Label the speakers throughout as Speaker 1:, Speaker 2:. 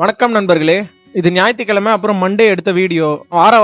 Speaker 1: வணக்கம் நண்பர்களே. இது ஞாயிற்றுக்கிழமை அப்புறம் மண்டே எடுத்த வீடியோ.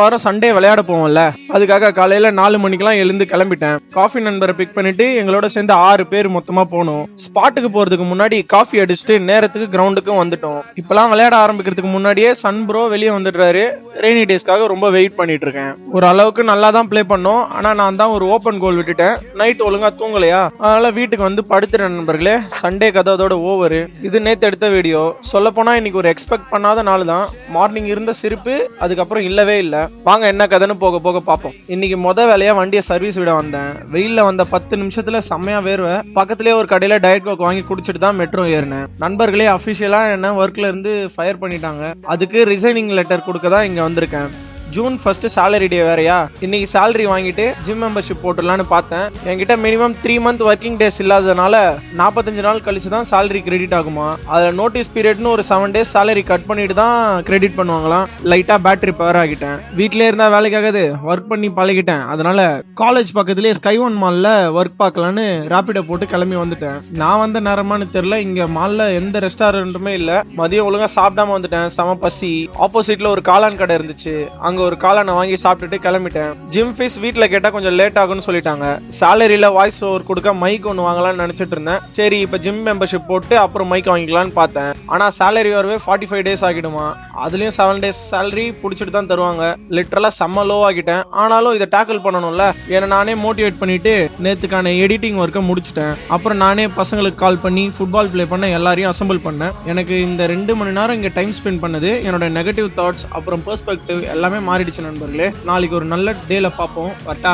Speaker 1: வாரம் சண்டே விளையாட போவோம்ல, அதுக்காக காலையில 4 மணிக்கெல்லாம் எழுந்து கிளம்பிட்டேன். காஃபி நண்பரை பிக் பண்ணிட்டு எங்களோட சேர்ந்து 6 பேர் மொத்தமா போனோம். ஸ்பாட்டுக்கு போறதுக்கு முன்னாடி காஃபி அடிச்சுட்டு நேரத்துக்கு கிரவுண்டுக்கும் வந்துட்டோம். இப்பெல்லாம் விளையாட ஆரம்பிக்கிறதுக்கு முன்னாடியே சன் ப்ரோ வெளியே வந்துடுறாரு. ரெய்னி டேஸ்க்காக ரொம்ப வெயிட் பண்ணிட்டு இருக்கேன். ஒரு அளவுக்கு நல்லா தான் ப்ளே பண்ணோம். ஆனா நான் தான் ஒரு ஓப்பன் கோல் விட்டுட்டேன். நைட் ஒழுங்கா தூங்கலையா, அதனால வீட்டுக்கு வந்து படுத்துறேன் நண்பர்களே. சண்டே கதை அதோட ஓவர். இது நேத்து எடுத்த வீடியோ. சொல்ல போனா இன்னைக்கு ஒரு எக்ஸ்பெக்ட் பண்ணாத நாள் தான். மார்னிங் இருந்த சிரிப்பு அதுக்கப்புறம் இல்லவே இல்ல. வாங்க என்ன கதைன்னு போக போக பார்ப்போம். இன்னைக்கு வேலையா வண்டியை சர்வீஸ் விட வந்தேன். வெயில்ல வந்த 10 நிமிஷத்துல செம்மையா வேர்வை. பக்கத்திலேயே ஒரு கடையில டயட் கோக் வாங்கி குடிச்சிட்டு தான் மெட்ரோ ஏறினேன். நண்பர்களே அபிஷியலா என்ன ஒர்க்ல இருந்து ஃபயர் பண்ணிட்டாங்க. அதுக்கு ரிசைனிங் லெட்டர் கொடுக்க தான் இங்க வந்திருக்கேன். ஜூன் 1 சேலரி டே வேறையா. இன்னைக்கு சேலரி வாங்கிட்டு ஜிம் மெம்பர்ஷிப் போட்டுடலான்னு பார்த்தேன். என்கிட்ட மினிமம் 3 மந்த் ஒர்க்கிங் டேஸ் இல்லாததுனால 45 நாள் கழிச்சு தான் சேலரி கிரெடிட் ஆகுமா. அதில் நோட்டீஸ் பீரியட்னு ஒரு 7 டேஸ் சேலரி கட் பண்ணிட்டு தான் கிரெடிட் பண்ணுவாங்களாம். லைட்டா பேட்டரி பவர் ஆகிட்டேன். வீட்டிலே இருந்தா வேலைக்காகது ஒர்க் பண்ணி பழகிட்டேன். அதனால காலேஜ் பக்கத்துலேயே ஸ்கை ஒன் மால்ல ஒர்க் பார்க்கலான்னு ராபிடோ போட்டு கிளம்பி வந்துட்டேன். நான் வந்த நேரமானு தெரியல, இங்க மால்ல எந்த ரெஸ்டாரண்ட்டுமே இல்லை. மதியம் ஒழுங்கா சாப்பிடாம வந்துட்டேன். செம பசி. ஆப்போசிட்ல ஒரு காளான் கடை இருந்துச்சு. அங்க ஒரு காளானை வாங்கி சாப்பிட்டுட்டு கிளம்பிட்டேன். ஜிம் ஃபீஸ் வீட்டில் கேட்டா கொஞ்சம் லேட் ஆகும்னு சொல்லிட்டாங்க. சேலரியில வாய்ஸ் ஓவர் கொடுக்க மைக் ஒன்று வாங்கலாம்னு நினைச்சிட்டு இருந்தேன். சரி இப்ப ஜிம் மெம்பர்ஷிப் போட்டு அப்புறம் மைக் வாங்கிக்கலாம்னு பார்த்தேன். ஆனா சேலரி வரவே 45 டேஸ் ஆகிடுமா. அதுலயும் 7 டேஸ் சேலரி பிடிச்சிட்டு தான் தருவாங்க. லிட்டரலா செம்ம லோ ஆகிட்டேன். ஆனாலும் இதை டேக்கிள் பண்ணணும்ல, ஏன்னா நானே மோட்டிவேட் பண்ணிட்டு நேத்துக்கான எடிட்டிங் ஒர்க்கை முடிச்சிட்டேன். அப்புறம் நானே பசங்களுக்கு கால் பண்ணி ஃபுட்பால் பிளே பண்ண எல்லாரையும் அசம்பிள் பண்ணேன். எனக்கு இந்த 2 மணி நேரம் இங்க டைம் ஸ்பெண்ட் பண்ணது என்னோட நெகட்டிவ் தாட்ஸ் அப்புறம் பெர்ஸ்பெக்டிவ் எல்லாமே மாறிடுச்சு நண்பர்களே. நாளைக்கு ஒரு நல்ல டேல பார்ப்போம். வட்டா.